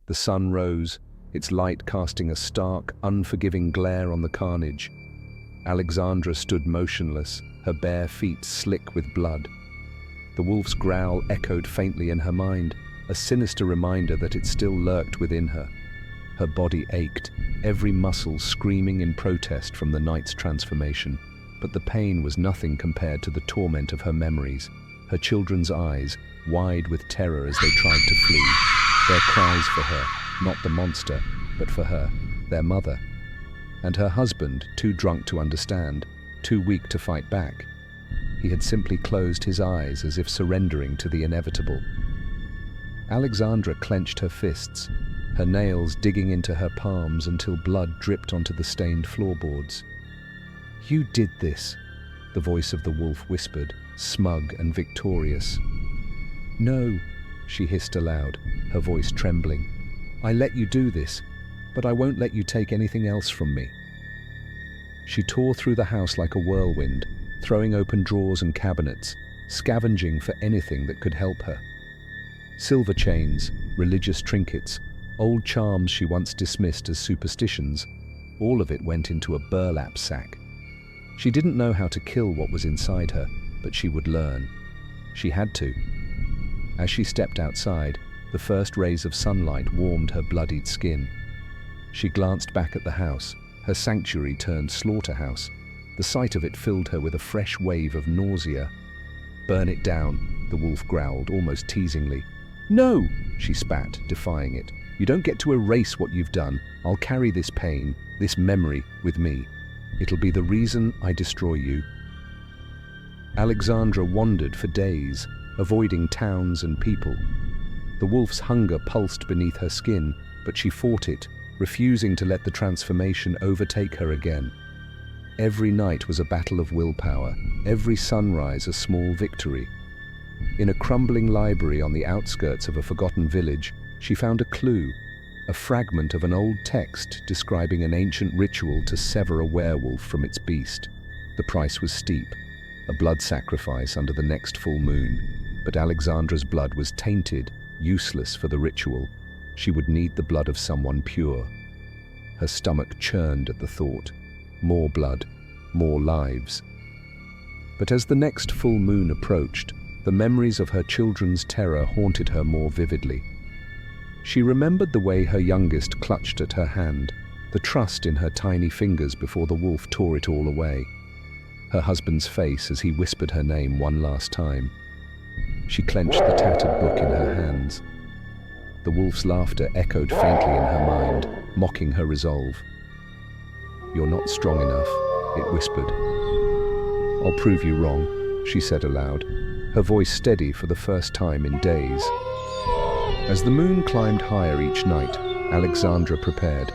The sun rose, its light casting a stark, unforgiving glare on the carnage. Alexandra stood motionless, her bare feet slick with blood. The wolf's growl echoed faintly in her mind, a sinister reminder that it still lurked within her. Her body ached, every muscle screaming in protest from the night's transformation. But the pain was nothing compared to the torment of her memories. Her children's eyes, wide with terror as they tried to flee. Their cries for her, not the monster, but for her, their mother. And her husband, too drunk to understand, too weak to fight back. He had simply closed his eyes as if surrendering to the inevitable. Alexandra clenched her fists, her nails digging into her palms until blood dripped onto the stained floorboards. "You did this," the voice of the wolf whispered, smug and victorious. "No," she hissed aloud, her voice trembling. "I let you do this, but I won't let you take anything else from me." She tore through the house like a whirlwind, throwing open drawers and cabinets, scavenging for anything that could help her. Silver chains, religious trinkets, old charms she once dismissed as superstitions, all of it went into a burlap sack. She didn't know how to kill what was inside her, but she would learn. She had to. As she stepped outside, the first rays of sunlight warmed her bloodied skin. She glanced back at the house, her sanctuary turned slaughterhouse. The sight of it filled her with a fresh wave of nausea. "Burn it down," the wolf growled, almost teasingly. "No," she spat, defying it. "You don't get to erase what you've done. I'll carry this pain, this memory, with me. It'll be the reason I destroy you." Alexandra wandered for days, avoiding towns and people. The wolf's hunger pulsed beneath her skin, but she fought it, refusing to let the transformation overtake her again. Every night was a battle of willpower, every sunrise a small victory. In a crumbling library on the outskirts of a forgotten village, she found a clue, a fragment of an old text describing an ancient ritual to sever a werewolf from its beast. The price was steep, a blood sacrifice under the next full moon, but Alexandra's blood was tainted, useless for the ritual. She would need the blood of someone pure. Her stomach churned at the thought. More blood, more lives. But as the next full moon approached, the memories of her children's terror haunted her more vividly. She remembered the way her youngest clutched at her hand, the trust in her tiny fingers before the wolf tore it all away. Her husband's face as he whispered her name one last time. She clenched the tattered book in her hands. The wolf's laughter echoed faintly in her mind, mocking her resolve. "You're not strong enough," it whispered. "I'll prove you wrong," she said aloud, her voice steady for the first time in days. As the moon climbed higher each night, Alexandra prepared.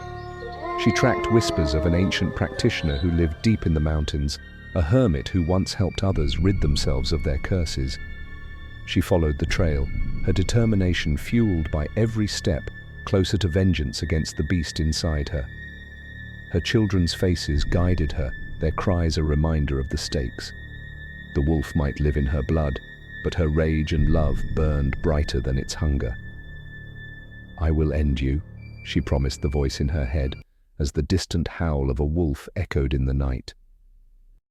She tracked whispers of an ancient practitioner who lived deep in the mountains, a hermit who once helped others rid themselves of their curses. She followed the trail, her determination fueled by every step closer to vengeance against the beast inside her. Her children's faces guided her, their cries a reminder of the stakes. The wolf might live in her blood, but her rage and love burned brighter than its hunger. "I will end you," she promised the voice in her head, as the distant howl of a wolf echoed in the night.